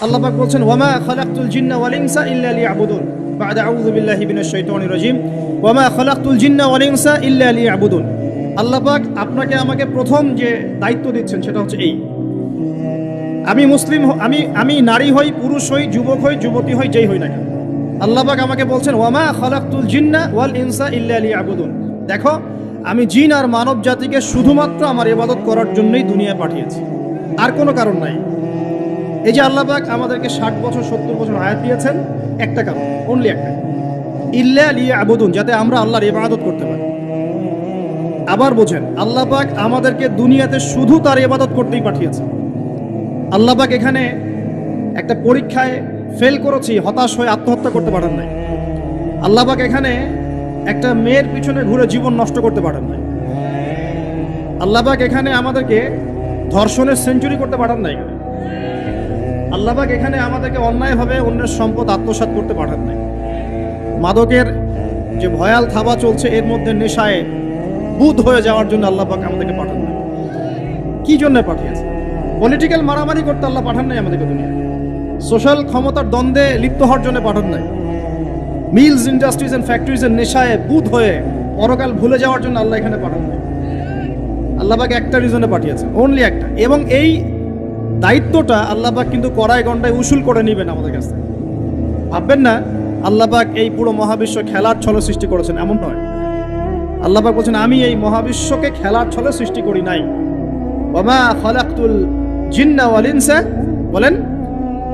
আল্লাহ পাক বলছেন ওয়ামা খালাকতুল জিন্না ওয়াল ইনসা ইল্লা লিয়াবুদুন বা'দা আউযু বিল্লাহি মিনাশ শাইতানির রাজিম ওয়ামা খালাকতুল জিন্না ওয়াল ইনসা ইল্লা লিয়াবুদুন। আল্লাহ পাক আপনাকে আমাকে প্রথম যে দায়িত্ব দিচ্ছেন সেটা হচ্ছে এই, আমি মুসলিম আমি নারী হই, পুরুষ হই, যুবক হই, যুবতী হই, যেই হই না কেন, আল্লাহ পাক আমাকে বলছেন ওয়ামা খালাকতুল জিন্না ওয়াল ইনসা ইল্লা লিয়াবুদুন। দেখো, আমি জিন আর মানব জাতিকে শুধুমাত্র আমার ইবাদত করার জন্যই দুনিয়ায় পাঠিয়েছি, আর কোনো কারণ নাই। এই যে আল্লাহ পাক আমাদেরকে 60 বছর 70 বছর হায়াত দিয়েছেন, একটা কারণ, অনলি একটা, ইল্লা লিয়াবুদুন, যাতে আমরা আল্লাহর ইবাদত করতে পারি। আবার বোঝেন, আল্লাহ পাক আমাদেরকে দুনিয়াতে শুধু তার ইবাদত করতেই পাঠিয়েছে। আল্লাহ পাক এখানে একটা পরীক্ষায় ফেল করেছি হতাশ হয়ে আত্মহত্যা করতে পারেন নাই। আল্লাহ পাক এখানে একটা মেয়ের পিছনে ঘুরে জীবন নষ্ট করতে পারেন নাই। আল্লাহ পাক এখানে আমাদেরকে ধর্ষণের সেঞ্চুরি করতে পারেন নাই। আল্লাহ পাক এখানে আমাদেরকে অন্যায়ভাবে অন্যের সম্পদ আত্মসাৎ করতে পারেন নাই। মাদকের যে ভয়াল থাবা চলছে এর মধ্যে নেশায় বুধ হয়ে যাওয়ার জন্য আল্লাহ পাক আমাদেরকে পাঠান নাই। কি জন্য পাঠিয়েছে? পলিটিক্যাল মারামারি করতে আল্লাহ পাঠান নাই আমাদেরকে দুনিয়ায়। সোশ্যাল ক্ষমতার দ্বন্দ্বে লিপ্ত হওয়ার জন্য পাঠান নাই। মিলস, ইন্ডাস্ট্রিজ এন্ড ফ্যাক্টরিজের নেশায় বুধ হয়ে পরকাল ভুলে যাওয়ার জন্য আল্লাহ এখানে পাঠান নাই। আল্লাহ পাক একটা রিজনে পাঠিয়েছেন, অনলি একটা। এবং এই দায়িত্বটা আল্লাহ পাক কিন্তু কড়াই গন্ডায় উসুল করে নেবেন আমাদের কাছে। ভাববেন না আল্লাহ পাক এই পুরো মহাবিশ্ব খেলার ছলে সৃষ্টি করেছেন, এমন নয়। আল্লাহ পাক বলছেন আমি এই মহাবিশ্বকে খেলার ছলে সৃষ্টি করি নাই। ওয়ামা খালাকতুল জিন্না ওয়াল ইনসা, বলেন,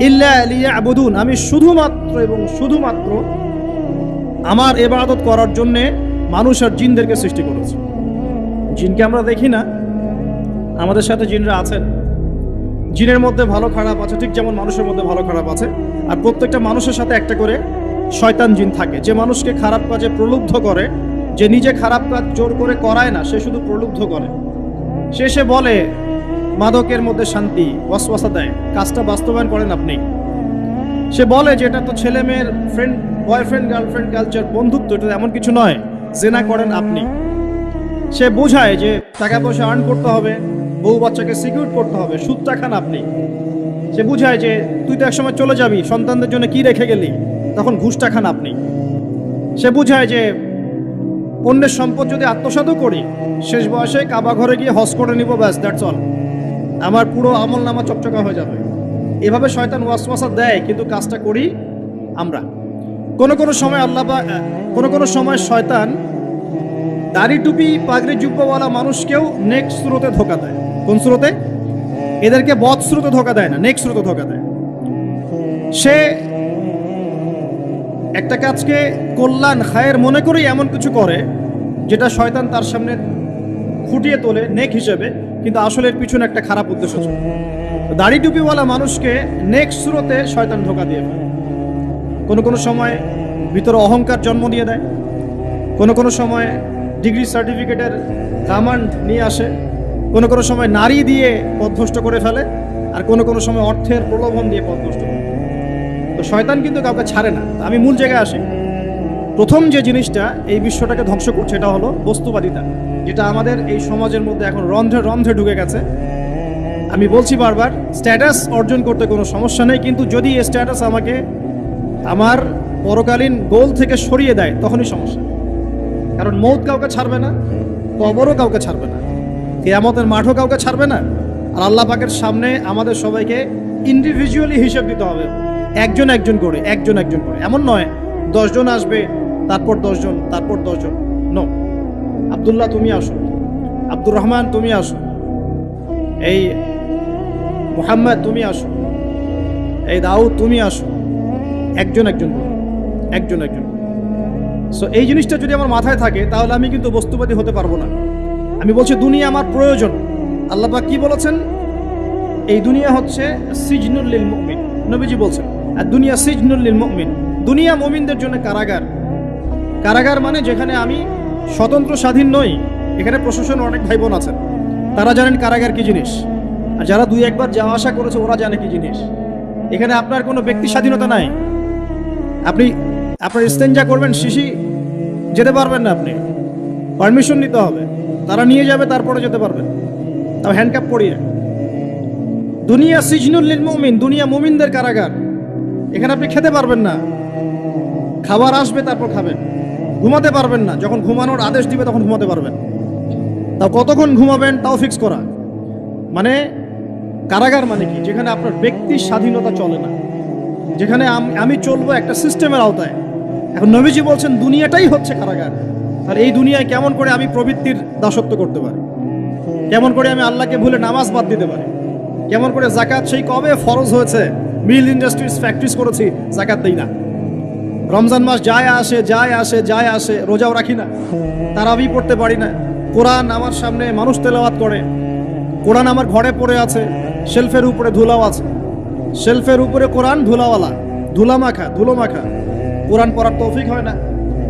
ইল্লা লিয়াবুদুন, আমি শুধুমাত্র এবং শুধুমাত্র আমার ইবাদত করার জন্যে মানুষ আর জিনদেরকে সৃষ্টি করেছি। জিনকে আমরা দেখি না, আমাদের সাথে জিনরা আছেন। জিনের মধ্যে ভালো খারাপ আছে, ঠিক যেমন মানুষের মধ্যে ভালো খারাপ আছে। আর প্রত্যেকটা মানুষের সাথে একটা করে শয়তান জিন থাকে, যে মানুষকে খারাপ কাজে প্রলুব্ধ করে, যে নিজে খারাপ কাজ জোর করে করায় না, সে শুধু প্রলুব্ধ করে। সে বলে মাদকের মধ্যে শান্তি, ওয়াসওয়াসা দেয়, কাজটা বাস্তবায়ন করেন আপনি। সে বলে যে এটা তো ছেলে মেয়ের ফ্রেন্ড, বয়ফ্রেন্ড গার্লফ্রেন্ড কালচার, বন্ধুত্ব, এটা এমন কিছু নয়, জেনা করেন আপনি। সে বোঝায় যে টাকা পয়সা আর্ন করতে হবে, বউ বাচ্চাকে সিকিউর করতে হবে, সুদটা খান আপনি। সে বুঝায় যে তুই তো একসময় চলে যাবি, সন্তানদের জন্য কি রেখে গেলি, তখন ঘুষটা খান আপনি। সে বুঝায় যে অন্যের সম্পদ যদি আত্মসাৎও করি, শেষ বয়সে কাবা ঘরে গিয়ে হজ করে নিব, ব্যাস, দ্যাটস অল, আমার পুরো আমল নামা চকচকা হয়ে যাবে। এভাবে শয়তান ওয়াসওয়াসা দেয়, কিন্তু কাজটা করি আমরা। কোনো সময় কোনো সময় শয়তান দাড়ি টুপি পাগড়ি জুব্বাওয়ালা মানুষকেও নেক্সট স্রোতে ধোকা দেয়। কোন স্রোতে? এদেরকে বদ স্রোতে ধোকা দেয় না, নেক্সট স্রোতে ধোকা দেয়। সে একটা কাজকে কল্যাণ খায়ের মনে করেই এমন কিছু করে যেটা শয়তান তার সামনে ফুটিয়ে তোলে নেক হিসেবে, কিন্তু আসলে এর পিছনে একটা খারাপ উদ্দেশ্য ছিল। দাড়ি টুপিওয়ালা মানুষকে নেক্সট স্রোতে শয়তান ধোকা দিয়ে ফেলে। কোনো সময় ভিতরে অহংকার জন্ম দিয়ে দেয়, কোনো সময় ডিগ্রি সার্টিফিকেটের কামান্ড নিয়ে আসে, কোনো সময় নারী দিয়ে পথভ্রষ্ট করে ফেলে, আর কোনো সময় অর্থের প্রলোভন দিয়ে পথভ্রষ্ট করে। তো শয়তান কিন্তু কাউকে ছাড়ে না। আমি মূল জায়গায় আসি। প্রথম যে জিনিসটা এই বিশ্বটাকে ধ্বংস করছে এটা হলো বস্তুবাদিতা, যেটা আমাদের এই সমাজের মধ্যে এখন রন্ধ্রে রন্ধ্রে ঢুকে গেছে। আমি বলছি বারবার, স্ট্যাটাস অর্জন করতে কোনো সমস্যা নেই, কিন্তু যদি এই স্ট্যাটাস আমাকে আমার পরকালীন গোল থেকে সরিয়ে দেয়, তখনই সমস্যা। কারণ মৌত কাউকে ছাড়বে না, কবরও কাউকে ছাড়বে না, কিয়ামতের মাঠও কাউকে ছাড়বে না। আর আল্লাহ পাকের সামনে আমাদের সবাইকে ইন্ডিভিজুয়ালি হিসেব দিতে হবে, একজন একজন করে। এমন নয় 10 জন আসবে, তারপর 10 জন, তারপর 10 জন। নো, আব্দুল্লাহ তুমি আসো, আব্দুর রহমান তুমি আসো, এই মুহাম্মদ তুমি আসো, এই দাউদ তুমি আসো, একজন একজন। সো এই জিনিসটা যদি আমার মাথায় থাকে, তাহলে আমি কিন্তু বস্তুবাদী হতে পারবো না। আমি বলছি দুনিয়া আমার প্রয়োজন। আল্লাহ পাক কি বলেছেন? এই দুনিয়া হচ্ছে সিজনুল লিল মুমিন, নবীজি বলছেন, আর দুনিয়া সিজনুল লিল মুমিন, দুনিয়া মুমিনদের জন্য কারাগার। কারাগার মানে যেখানে আমি স্বতন্ত্র স্বাধীন নই। এখানে প্রশাসন অনেক ভাই বোন আছেন, তারা জানেন কারাগার কি জিনিস, আর যারা 2-1 বার যাওয়া আসা করেছে ওরা জানে কি জিনিস। এখানে আপনার কোনো ব্যক্তি স্বাধীনতা নাই। আপনি আপনার ইস্তেঞ্জা করবেন, শিশি যেতে পারবেন না, আপনি পারমিশন নিতে হবে, তারা নিয়ে যাবে, তারপরে যেতে পারবেন, তাও হ্যান্ডকাপ পরিয়ে। দুনিয়া সিজনুল লিল মুমিন, দুনিয়া মুমিনদের কারাগার। এখানে আপনি খেতে পারবেন না, খাবার আসবে তারপর খাবেন। ঘুমাতে পারবেন না, যখন ঘুমানোর আদেশ দিবে তখন ঘুমাতে পারবেন। তাও কতক্ষণ ঘুমাবেন তাও ফিক্স করা। মানে কারাগার মানে কি? যেখানে আপনার ব্যক্তির স্বাধীনতা চলে না, যেখানে আমি চলবো একটা সিস্টেমের আওতায়। এখন নবীজি বলছেন দুনিয়াটাই হচ্ছে কারাগার। তাহলে এই দুনিয়ায় কেমন করে আমি প্রবৃত্তির দাসত্ব করতে পারি? কেমন করে আমি আল্লাহকে ভুলে নামাজ বাদ দিতে পারি? কেমন করে জাকাত সেই কবে ফরজ হয়েছে, মিল ইন্ডাস্ট্রিজ ফ্যাক্টরিজ করেছি, জাকাত দেই না। রমজান মাস যায় আসে যায় আসে যায় আসে, রোজাও রাখি না, তারাবি পড়তে পারি না। কোরআন আমার সামনে মানুষ তেলাওয়াত করে, কোরআন আমার ঘরে পড়ে আছে, শেলফের উপরে ধুলাও আছে, শেলফের উপরে কোরআন ধুলাওয়ালা, ধুলো মাখা। কোরআন পড়ার তৌফিক হয় না,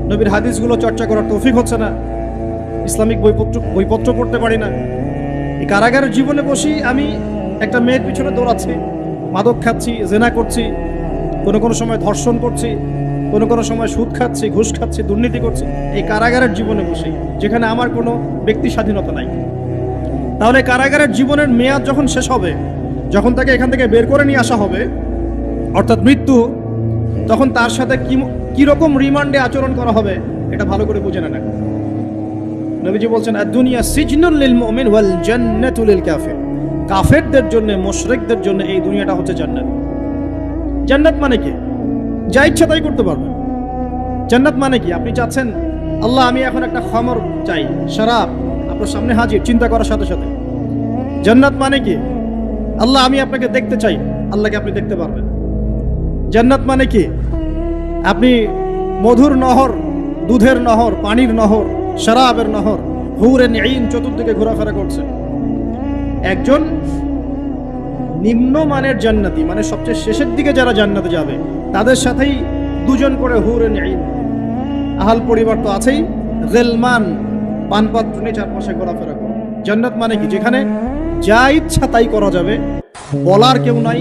নবীর হাদিসগুলো চর্চা করার তৌফিক হচ্ছে না, ইসলামিক বইপত্র পড়তে পারি না। এই কারাগারের জীবনে বসি আমি একটা মেয়ের পিছনে দৌড়াচ্ছি, মাদক খাচ্ছি, জেনা করছি, কোনো সময় ধর্ষণ করছি, কোনো সময় সুদ খাচ্ছি, ঘুষ খাচ্ছি, দুর্নীতি করছি। এই কারাগারের জীবনে বসি, যেখানে আমার কোনো ব্যক্তি স্বাধীনতা নাই। তাহলে কারাগারের জীবনের মেয়াদ যখন শেষ হবে, যখন তাকে এখান থেকে বের করে নিয়ে আসা হবে, অর্থাৎ মৃত্যু, তখন তার সাথে কিরকম রিমান্ডে আচরণ করা হবে এটা ভালো করে বুঝে নেন। নবীজি বলছেন দুনিয়া সিজনুল লিল মুমিন ওয়াল জান্নাতু লিল কাফির। কাফেরদের জন্য, মুশরিকদের জন্য এই দুনিয়াটা হচ্ছে জান্নাত। জান্নাত মানে কি? যা ইচ্ছা তাই করতে পারবেন। জান্নাত মানে কি? আপনি চাচ্ছেন আল্লাহ আমি এখন একটা খামর চাই, শরাব আপনার সামনে হাজির, চিন্তা করার সাথে সাথে। জান্নাত মানে কি? আল্লাহ আমি আপনাকে দেখতে চাই, আল্লাহকে আপনি দেখতে পারবেন। জান্নাত মানে কি? আপনি মধুর নহর, দুধের নহর, পানির নহর, শরাবের নহর, হুরে নিঈন চতুর্দিকে ঘোরাফেরা করছেন। একজন নিম্নমানের জান্নাতি, মানে সবচেয়ে শেষের দিকে যারা জান্নাতে যাবে, তাদের সাথেই দুজন করে হুরে নিঈন, আহাল পরিবার তো আছেই, গেলমান পানপাত্র নিয়ে চারপাশে ঘোরাফেরা করে। জান্নাত মানে কি? যেখানে যা ইচ্ছা তাই করা যাবে, বলার কেউ নাই,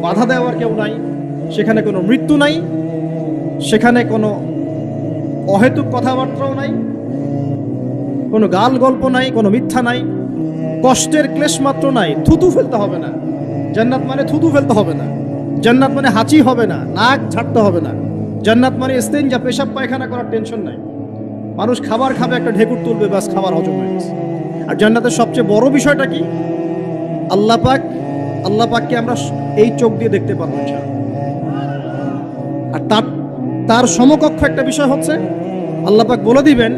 বাধা দেওয়ার কেউ নাই, সেখানে কোনো মৃত্যু নাই, সেখানে কোনো অহেতুক কথাবার্তাও নাই, কোনো গাল গল্প নাই, কোনো মিথ্যা নাই, কষ্টের ক্লেশ মাত্র নাই। থুতু ফেলতে হবে না। জান্নাত মানে থুতু ফেলতে হবে না। জান্নাত মানে হাঁচি হবে না, নাক ঝাড়তে হবে না। জান্নাত মানে ইস্তেঞ্জা, পেশাব পায়খানা করার টেনশন নাই। মানুষ খাবার খাবে, একটা ঢেকুর তুলবে, ব্যাস খাবার হজম হয়ে গেছে। আর জান্নাতের সবচেয়ে বড় বিষয়টা কি? আল্লাহ পাককে আমরা এই চোখ দিয়ে দেখতে পারবো। আর তার সমকক্ষ একটা বিষয় হচ্ছে আল্লাহ পাক বলে দিবেন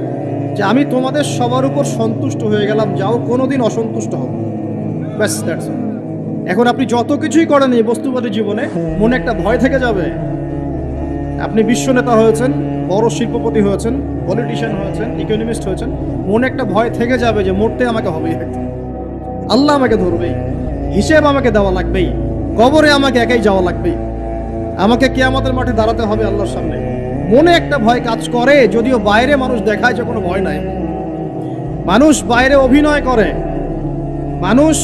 যে আমি তোমাদের সবার উপর সন্তুষ্ট হয়ে গেলাম, যাও কোনোদিন অসন্তুষ্ট হবে। ব্যাস, দ্যাটস অল। এখন আপনি যত কিছুই করেন এই বস্তুবাদী জীবনে, মনে একটা ভয় থেকে যাবে। আপনি বিশ্ব নেতা হয়েছেন, বড় শিল্পপতি হয়েছেন, পলিটিশিয়ান হয়েছেন, ইকোনমিস্ট হয়েছেন, মনে একটা ভয় থেকে যাবে যে মরতে আমাকে হবেই, আল্লাহ আমাকে ধরবেই, হিসেব আমাকে দেওয়া লাগবেই, কবরে আমাকে একাই যাওয়া লাগবেই, আমাকে কিয়ামতের মাঠে দাঁড়াতে হবে আল্লাহর সামনে। মনে একটা ভয় কাজ করে, যদিও বাইরে মানুষ দেখায় যে কোনো ভয় নাই। মানুষ বাইরে অভিনয় করে, মানুষ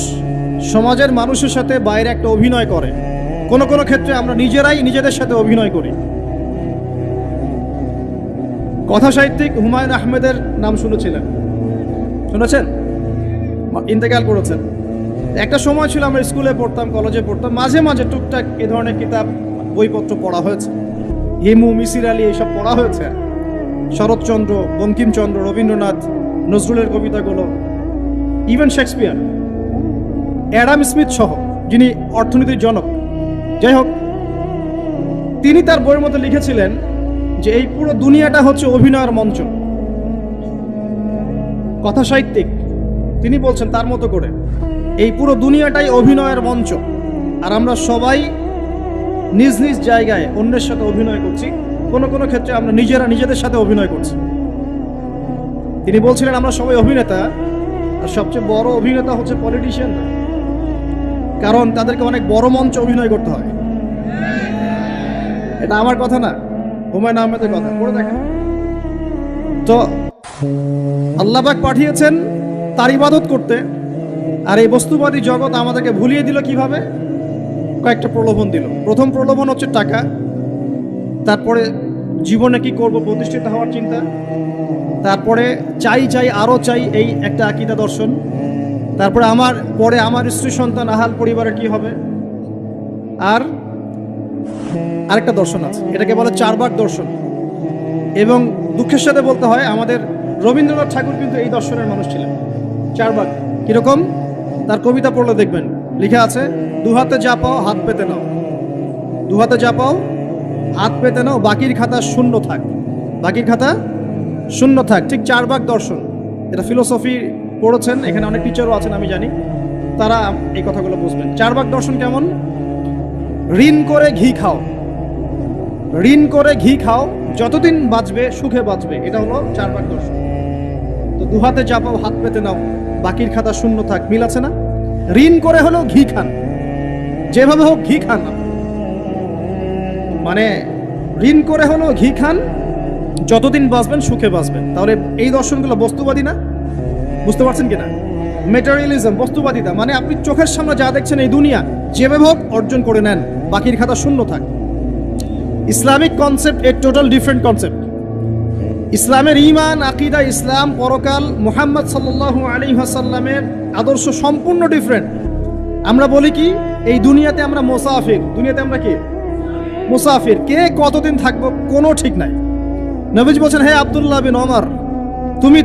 সমাজের মানুষের সাথে বাইরে একটা অভিনয় করে। কোনো ক্ষেত্রে আমরা নিজেরাই নিজেদের সাথে অভিনয় করি। কথা সাহিত্যিক হুমায়ুন আহমেদের নাম শুনেছেন? ইন্তেকাল করেছেন। একটা সময় ছিল আমরা স্কুলে পড়তাম, কলেজে পড়তাম, মাঝে মাঝে টুকটাক এ ধরনের কিতাব বইপত্র পড়া হয়েছে। হিমু, মিসির আলী এইসব পড়া হয়েছে। শরৎচন্দ্র, বঙ্কিমচন্দ্র, রবীন্দ্রনাথ, নজরুলের কবিতাগুলো, ইভেন শেক্সপিয়ার, অ্যাডাম স্মিথ সহ, যিনি অর্থনীতির জনক। যাই হোক, তিনি তার বইয়ের মধ্যে লিখেছিলেন যে এই পুরো দুনিয়াটা হচ্ছে অভিনয়ের মঞ্চ। কথা সাহিত্যিক তিনি বলছেন তার মতো করে এই পুরো দুনিয়াটাই অভিনয়ের মঞ্চ, আর আমরা সবাই নিজ নিজ জায়গায় অন্যের সাথে অভিনয় করছি। কোনো ক্ষেত্রে আমরা নিজেদের সাথে অভিনয় করছি। তিনি বলছিলেন আমরা সবাই অভিনেতা, আর সবচেয়ে বড় অভিনেতা হচ্ছে পলিটিশিয়ান, কারণ তাদেরকে অনেক বড় মঞ্চ অভিনয় করতে হয়। এটা আমার কথা না, হুমায়ুন আহমেদের কথা, পড়ে দেখেন তো। আল্লাহ পাক পাঠিয়েছেন তার ইবাদত করতে, আর এই বস্তুবাদী জগৎ আমাদেরকে ভুলিয়ে দিল কিভাবে? কয়েকটা প্রলোভন দিল। প্রথম প্রলোভন হচ্ছে টাকা, তারপরে জীবনে কি করব, প্রতিষ্ঠিত হওয়ার চিন্তা, তারপরে চাই আরো চাই, এই একটা আকীদা দর্শন, তারপরে আমার স্ত্রী সন্তান আহাল পরিবারের কি হবে। আর আরেকটা দর্শন আছে, এটাকে বলে চারবাক দর্শন। এবং দুঃখের সাথে বলতে হয়, আমাদের রবীন্দ্রনাথ ঠাকুর কিন্তু এই দর্শনের মানুষ ছিলেন। চারবাক কিরকম, তার কবিতা পড়লে দেখবেন লিখে আছে, দুহাতে যা পাও হাত পেতে নাও, দুহাতে যা পাও হাত পেতে নাও, বাকির খাতা শূন্য থাক, বাকির খাতা শূন্য থাক। ঠিক চারবাক দর্শন, এটা ফিলোসফি পড়েছেন, এখানে অনেক টিচারও আছেন আমি জানি, তারা এই কথাগুলো বুঝবেন। চারবাক দর্শন কেমন, ঋণ করে ঘি খাও, ঋণ করে ঘি খাও, যতদিন বাঁচবে সুখে বাঁচবে, এটা হলো চারবাক দর্শন। তো দুহাতে যা পাও হাত পেতে নাও, বাকির খাতা শূন্য থাক, মিল আছে না? ঋণ করে হলেও ঘি খান, যেভাবে হোক ঘি খান, মানে ঋণ করে হলেও ঘি খান, যতদিন বাঁচবেন সুখে বাঁচবেন। তাহলে এই দর্শনগুলো বস্তুবাদী না? বুঝতে পারছেন কিনা? মেটেরিয়ালিজম, বস্তুবাদিতা, মানে আপনি চোখের সামনে যা দেখছেন এই দুনিয়া, যেভাবে হোক অর্জন করে নেন, বাকির খাতা শূন্য থাক। ইসলামিক কনসেপ্ট এ টোটাল ডিফারেন্ট কনসেপ্ট। ইসলামের ঈমান, আকীদা, ইসলাম, পরকাল, মুহাম্মদ সাল্লাল্লাহু আলাইহি ওয়াসাল্লামের আদর্শ সম্পূর্ণ ডিফারেন্ট। আমরা বলি কি, এই দুনিয়াতে আমরা মুসাফির, দুনিয়াতে আমরা কি মুসাফির, কে কতদিন থাকবো কোনো ঠিক নাই। নবীজি বলছেন, হে আব্দুল্লাহ বিন ওমর, তুমি